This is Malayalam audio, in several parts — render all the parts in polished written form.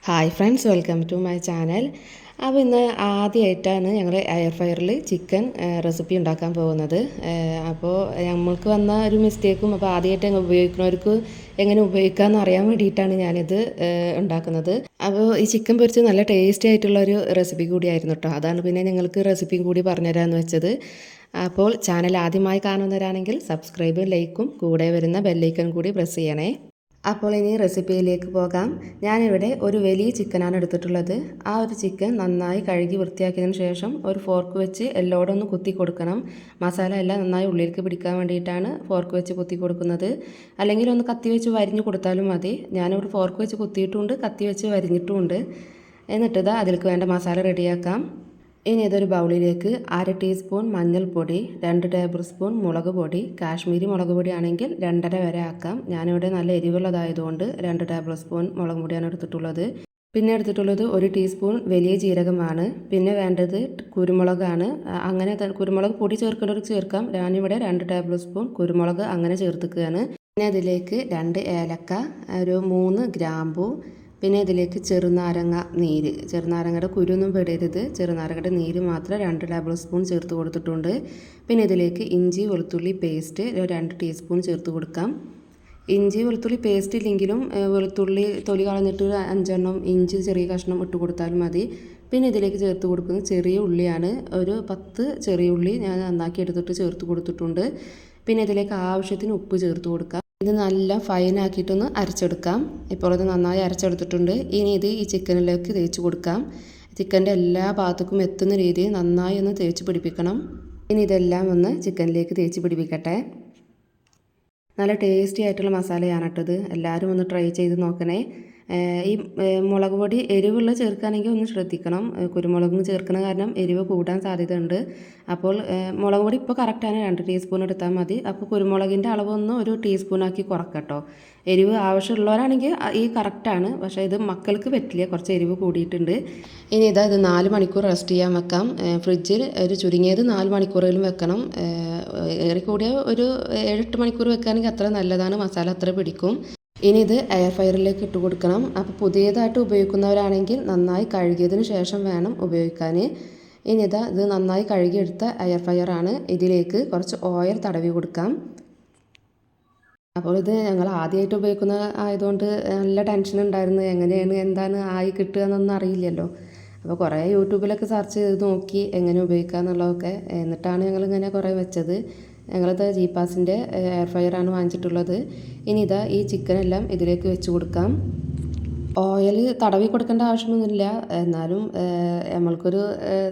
Hi friends, welcome to my channel. അപ്പോൾ ഇന്ന് ആദ്യമായിട്ടാണ് ഞങ്ങൾ എയർ ഫ്രയറിൽ ചിക്കൻ റെസിപ്പി ഉണ്ടാക്കാൻ പോകുന്നത്. അപ്പോൾ നമ്മൾക്ക് വന്ന ഒരു മിസ്റ്റേക്കും അപ്പോൾ ആദ്യമായിട്ട് ഉപയോഗിക്കുന്നവർക്ക് എങ്ങനെ ഉപയോഗിക്കാമെന്ന് അറിയാൻ വേണ്ടിയിട്ടാണ് ഞാനിത് ഉണ്ടാക്കുന്നത്. അപ്പോൾ ഈ ചിക്കൻ പൊരിച്ച് നല്ല ടേസ്റ്റി ആയിട്ടുള്ളൊരു റെസിപ്പി കൂടിയായിരുന്നു കേട്ടോ. അതാണ് പിന്നെ നിങ്ങൾക്ക് റെസിപ്പിയും കൂടി പറഞ്ഞുതരാമെന്ന് വെച്ചത്. അപ്പോൾ ചാനൽ ആദ്യമായി കാണുന്നവരാണെങ്കിൽ സബ്സ്ക്രൈബും ലൈക്കും കൂടെ വരുന്ന ബെല്ലൈക്കൺ കൂടി പ്രസ് ചെയ്യണേ. അപ്പോൾ ഇനി റെസിപ്പിയിലേക്ക് പോകാം. ഞാനിവിടെ ഒരു വലിയ ചിക്കനാണ് എടുത്തിട്ടുള്ളത്. ആ ഒരു ചിക്കൻ നന്നായി കഴുകി വൃത്തിയാക്കിയതിന് ശേഷം ഒരു ഫോർക്ക് വെച്ച് എല്ലോടെ ഒന്ന് കുത്തി കൊടുക്കണം. മസാല എല്ലാം നന്നായി ഉള്ളിലേക്ക് പിടിക്കാൻ വേണ്ടിയിട്ടാണ് ഫോർക്ക് വെച്ച് കുത്തി കൊടുക്കുന്നത്. അല്ലെങ്കിൽ ഒന്ന് കത്തി വെച്ച് വരിഞ്ഞു കൊടുത്താലും മതി. ഞാനിവിടെ ഫോർക്ക് വെച്ച് കുത്തിയിട്ടുമുണ്ട്, കത്തി വെച്ച് വരിഞ്ഞിട്ടുമുണ്ട്. എന്നിട്ട് അതിലേക്ക് വേണ്ട മസാല റെഡിയാക്കാം. ഇനി ഇതൊരു ബൗളിലേക്ക് 1/2 ടീസ്പൂൺ മഞ്ഞൾപ്പൊടി, 2 ടേബിൾ സ്പൂൺ മുളക് പൊടി, കാശ്മീരി മുളക് പൊടി ആണെങ്കിൽ 2.5 വരെ ആക്കാം. ഞാനിവിടെ നല്ല എരിവുള്ളതായതുകൊണ്ട് 2 ടേബിൾ സ്പൂൺ മുളക് പൊടിയാണ് എടുത്തിട്ടുള്ളത്. പിന്നെ എടുത്തിട്ടുള്ളത് 1 ടീസ്പൂൺ വലിയ ജീരകമാണ്. പിന്നെ വേണ്ടത് കുരുമുളകാണ്. അങ്ങനെ കുരുമുളക് പൊടി ചേർക്കേണ്ടവർക്ക് ചേർക്കാം. ഞാനിവിടെ 2 ടേബിൾ സ്പൂൺ കുരുമുളക് അങ്ങനെ ചേർത്തിക്കുകയാണ്. പിന്നെ അതിലേക്ക് 2 ഏലക്ക, ഒരു 3 ഗ്രാമ്പൂ, പിന്നെ ഇതിലേക്ക് ചെറുനാരങ്ങയുടെ കുരുവൊന്നും പെടരുത്, ചെറുനാരങ്ങയുടെ നീര് മാത്രം 2 ടേബിൾ സ്പൂൺ ചേർത്ത് കൊടുത്തിട്ടുണ്ട്. പിന്നെ ഇതിലേക്ക് ഇഞ്ചി വെളുത്തുള്ളി പേസ്റ്റ് 2 ടീസ്പൂൺ ചേർത്ത് കൊടുക്കാം. ഇഞ്ചി വെളുത്തുള്ളി പേസ്റ്റ് ഇല്ലെങ്കിലും വെളുത്തുള്ളി തൊലി കളഞ്ഞിട്ട് 5 ഇഞ്ചി ചെറിയ കഷ്ണം ഇട്ട് കൊടുത്താലും മതി. പിന്നെ ഇതിലേക്ക് ചേർത്ത് കൊടുക്കുന്നത് ചെറിയ ഉള്ളിയാണ്. ഒരു 10 ചെറിയ ഉള്ളി ഞാൻ നന്നാക്കി എടുത്തിട്ട് ചേർത്ത് കൊടുത്തിട്ടുണ്ട്. പിന്നെ ഇതിലേക്ക് ആവശ്യത്തിന് ഉപ്പ് ചേർത്ത് കൊടുക്കാം. ഇത് നല്ല ഫൈനാക്കിയിട്ടൊന്ന് അരച്ചെടുക്കാം. ഇപ്പോൾ ഇത് നന്നായി അരച്ചെടുത്തിട്ടുണ്ട്. ഇനി ഇത് ഈ ചിക്കനിലേക്ക് തേച്ച് കൊടുക്കാം. ചിക്കൻ്റെ എല്ലാ ഭാഗത്തേക്കും എത്തുന്ന രീതിയിൽ നന്നായി ഒന്ന് തേച്ച് പിടിപ്പിക്കണം. ഇനി ഇതെല്ലാം ഒന്ന് ചിക്കനിലേക്ക് തേച്ച് പിടിപ്പിക്കട്ടെ. നല്ല ടേസ്റ്റി ആയിട്ടുള്ള മസാലയാണ് കേട്ടത്. എല്ലാവരും ഒന്ന് ട്രൈ ചെയ്ത് നോക്കണേ. ഈ മുളക് പൊടി എരിവുള്ള ചേർക്കുകയാണെങ്കിൽ ഒന്ന് ശ്രദ്ധിക്കണം. കുരുമുളകും ചേർക്കുന്ന കാരണം എരിവ് കൂടാൻ സാധ്യതയുണ്ട്. അപ്പോൾ മുളക് പൊടി ഇപ്പോൾ കറക്റ്റാണ്, 2 ടീസ്പൂൺ എടുത്താൽ മതി. അപ്പോൾ കുരുമുളകിൻ്റെ അളവൊന്ന് 1 ടീസ്പൂണാക്കി കുറക്കട്ടോ. എരിവ് ആവശ്യമുള്ളവരാണെങ്കിൽ ഈ കറക്റ്റാണ്. പക്ഷേ ഇത് മക്കൾക്ക് പറ്റില്ല, കുറച്ച് എരിവ് കൂടിയിട്ടുണ്ട്. ഇനി ഇത് 4 മണിക്കൂർ റെസ്റ്റ് ചെയ്യാൻ വെക്കാം. ഫ്രിഡ്ജിൽ ഒരു ചുരുങ്ങിയത് 4 മണിക്കൂറിലും വെക്കണം. ഏറിക്കൂടിയ ഒരു 7-8 മണിക്കൂർ വെക്കുകയാണെങ്കിൽ അത്ര നല്ലതാണ്, മസാല അത്ര പിടിക്കും. ഇനി ഇത് എയർ ഫ്രയറിലേക്ക് ഇട്ട് കൊടുക്കണം. അപ്പോൾ പുതിയതായിട്ട് ഉപയോഗിക്കുന്നവരാണെങ്കിൽ നന്നായി കഴുകിയതിന് ശേഷം വേണം ഉപയോഗിക്കാൻ. ഇനി ഇത് നന്നായി കഴുകിയെടുത്ത എയർ ഫ്രയറാണ്. ഇതിലേക്ക് കുറച്ച് ഓയിൽ തടവി കൊടുക്കാം. അപ്പോൾ ഇത് ഞങ്ങൾ ആദ്യമായിട്ട് ഉപയോഗിക്കുന്ന ആയതുകൊണ്ട് നല്ല ടെൻഷൻ ഉണ്ടായിരുന്നു. എങ്ങനെയാണ് എന്താണ് ആയി കിട്ടുക എന്നൊന്നും അറിയില്ലല്ലോ. അപ്പോൾ കുറേ യൂട്യൂബിലൊക്കെ സെർച്ച് ചെയ്ത് നോക്കി എങ്ങനെ ഉപയോഗിക്കുക എന്നുള്ളതൊക്കെ. എന്നിട്ടാണ് ഞങ്ങളിങ്ങനെ കുറേ വെച്ചത്. ഞങ്ങളിത് ജീപ്പാസിൻ്റെ എയർ ഫ്രയറാണ് വാങ്ങിച്ചിട്ടുള്ളത്. ഇനി ഈ ചിക്കനെല്ലാം ഇതിലേക്ക് വെച്ച് കൊടുക്കാം. ഓയിൽ തടവി കൊടുക്കേണ്ട ആവശ്യമൊന്നുമില്ല, എന്നാലും നമ്മൾക്കൊരു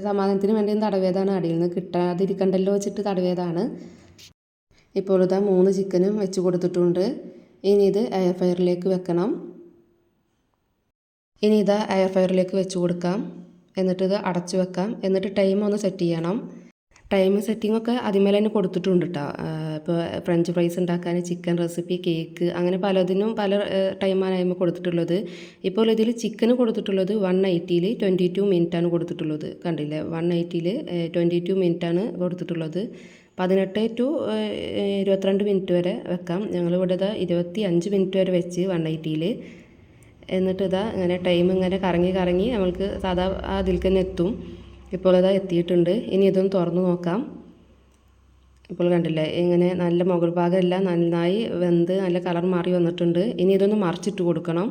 സമാധാനത്തിന് വേണ്ടി തടവിയതാണ്. അടിയിൽ നിന്ന് കിട്ടാതിരിക്കണ്ടല്ലോ വെച്ചിട്ട് തടവിയതാണ്. ഇപ്പോൾ 3 ചിക്കനും വെച്ച് കൊടുത്തിട്ടുണ്ട്. ഇനി ഇത് എയർ ഫ്രയറിലേക്ക് വെക്കണം. ഇനി എയർ ഫ്രയറിലേക്ക് വെച്ച് കൊടുക്കാം. എന്നിട്ട് ഇത് അടച്ചു വെക്കാം. എന്നിട്ട് ടൈം ഒന്ന് സെറ്റ് ചെയ്യണം. ടൈം സെറ്റിങ്ങൊക്കെ അതിന്മേൽ തന്നെ കൊടുത്തിട്ടുണ്ട് കേട്ടോ. ഇപ്പോൾ ഫ്രഞ്ച് ഫ്രൈസ് ഉണ്ടാക്കാൻ, ചിക്കൻ റെസിപ്പി, കേക്ക്, അങ്ങനെ പലതിനും പല ടൈമാണ് അതിന്മേൽ കൊടുത്തിട്ടുള്ളത്. ഇപ്പോൾ ഇതിൽ ചിക്കന് കൊടുത്തിട്ടുള്ളത് 180-ൽ 22 മിനിറ്റാണ് കൊടുത്തിട്ടുള്ളത്. കണ്ടില്ലേ, 180-ൽ 22 മിനിറ്റാണ് കൊടുത്തിട്ടുള്ളത്. 18 to 22 മിനിറ്റ് വരെ വെക്കാം. ഞങ്ങളിവിടെ 25 മിനിറ്റ് വരെ വെച്ച് 180-ൽ. എന്നിട്ട് ഇങ്ങനെ ടൈം ഇങ്ങനെ കറങ്ങി നമ്മൾക്ക് സാധാ അതിലേക്ക് തന്നെ എത്തും. ഇപ്പോൾ എത്തിയിട്ടുണ്ട്. ഇനി ഇതൊന്ന് തുറന്ന് നോക്കാം. ഇപ്പോൾ കണ്ടില്ലേ, ഇങ്ങനെ നല്ല മുകൾ ഭാഗം എല്ലാം നന്നായി വെന്ത് നല്ല കളർ മാറി വന്നിട്ടുണ്ട്. ഇനി ഇതൊന്ന് മറിച്ചിട്ട് കൊടുക്കണം.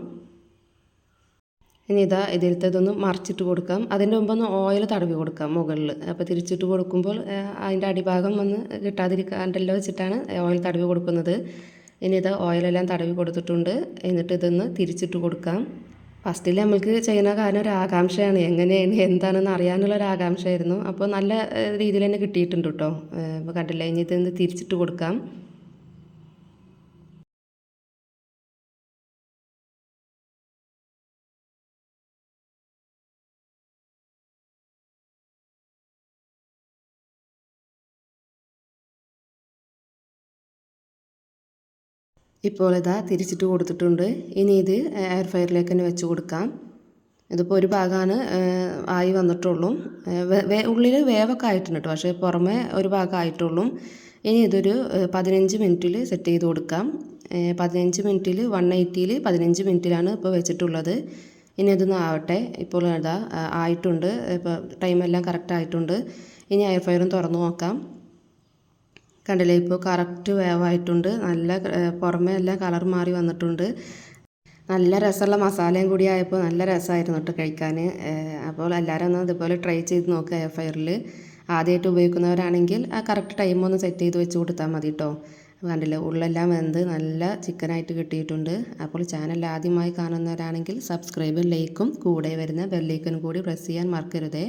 ഇനി ഇതിലത്തെ ഇതൊന്ന് മറിച്ചിട്ട് കൊടുക്കാം. അതിൻ്റെ മുമ്പൊന്ന് ഓയിൽ തടവി കൊടുക്കാം മുകളിൽ. അപ്പോൾ തിരിച്ചിട്ട് കൊടുക്കുമ്പോൾ അതിൻ്റെ അടിഭാഗം ഒന്ന് കിട്ടാതിരിക്കാണ്ടല്ലോ വെച്ചിട്ടാണ് ഓയിൽ തടവി കൊടുക്കുന്നത്. ഇനി ഓയിലെല്ലാം തടവി കൊടുത്തിട്ടുണ്ട്. എന്നിട്ട് ഇതൊന്ന് തിരിച്ചിട്ട് കൊടുക്കാം. ഫസ്റ്റിൽ നമ്മൾക്ക് ചെയ്യുന്ന കാരണം ഒരു ആകാംക്ഷയാണ്, എങ്ങനെയാണ് എന്താണെന്ന് അറിയാനുള്ളൊരു ആകാംക്ഷയായിരുന്നു. അപ്പോൾ നല്ല രീതിയിൽ തന്നെ കിട്ടിയിട്ടുണ്ട് കേട്ടോ. ഇപ്പോൾ കണ്ടില്ല, ഇനി ഇതൊന്ന് തിരിച്ചിട്ട് കൊടുക്കാം. ഇപ്പോൾ തിരിച്ചിട്ട് കൊടുത്തിട്ടുണ്ട്. ഇനി ഇത് എയർ ഫ്രയറിലേക്ക് തന്നെ വെച്ച് കൊടുക്കാം. ഇതിപ്പോൾ ഒരു ഭാഗമാണ് ആയി വന്നിട്ടുള്ളൂ. ഉള്ളിൽ വേവൊക്കെ ആയിട്ടുണ്ട് കേട്ടോ, പക്ഷേ പുറമെ ഒരു ഭാഗം ആയിട്ടുള്ളൂ. ഇനി ഇതൊരു 15 മിനിറ്റിൽ സെറ്റ് ചെയ്ത് കൊടുക്കാം. 15 മിനിറ്റിൽ 180-ൽ 15 മിനിറ്റിലാണ് ഇപ്പോൾ വെച്ചിട്ടുള്ളത്. ഇനി ഇതൊന്ന് ആവട്ടെ. ഇപ്പോൾ ഇതാ ആയിട്ടുണ്ട്. ഇപ്പോൾ ടൈമെല്ലാം കറക്റ്റ് ആയിട്ടുണ്ട്. ഇനി എയർ ഫ്രയറും തുറന്ന് നോക്കാം. കണ്ടില്ലേ, ഇപ്പോൾ കറക്റ്റ് വേവായിട്ടുണ്ട്. നല്ല പുറമേ എല്ലാം കളർ മാറി വന്നിട്ടുണ്ട്. നല്ല രസമുള്ള മസാലയും കൂടി ആയപ്പോൾ നല്ല രസമായിരുന്നു കേട്ടോ കഴിക്കാൻ. അപ്പോൾ എല്ലാവരും ഒന്ന് ഇതുപോലെ ട്രൈ ചെയ്ത് നോക്കുക എയർ ഫ്രയറിൽ. ആദ്യമായിട്ട് ഉപയോഗിക്കുന്നവരാണെങ്കിൽ ആ കറക്റ്റ് ടൈം ഒന്ന് സെറ്റ് ചെയ്ത് വെച്ച് കൊടുത്താൽ മതി കേട്ടോ. കണ്ടില്ലേ, ഉള്ളെല്ലാം വെന്ത് നല്ല ചിക്കനായിട്ട് കിട്ടിയിട്ടുണ്ട്. അപ്പോൾ ചാനൽ ആദ്യമായി കാണുന്നവരാണെങ്കിൽ സബ്സ്ക്രൈബും ലൈക്കും കൂടെ വരുന്ന ബെല്ലൈക്കനും കൂടി പ്രസ് ചെയ്യാൻ മറക്കരുതേ.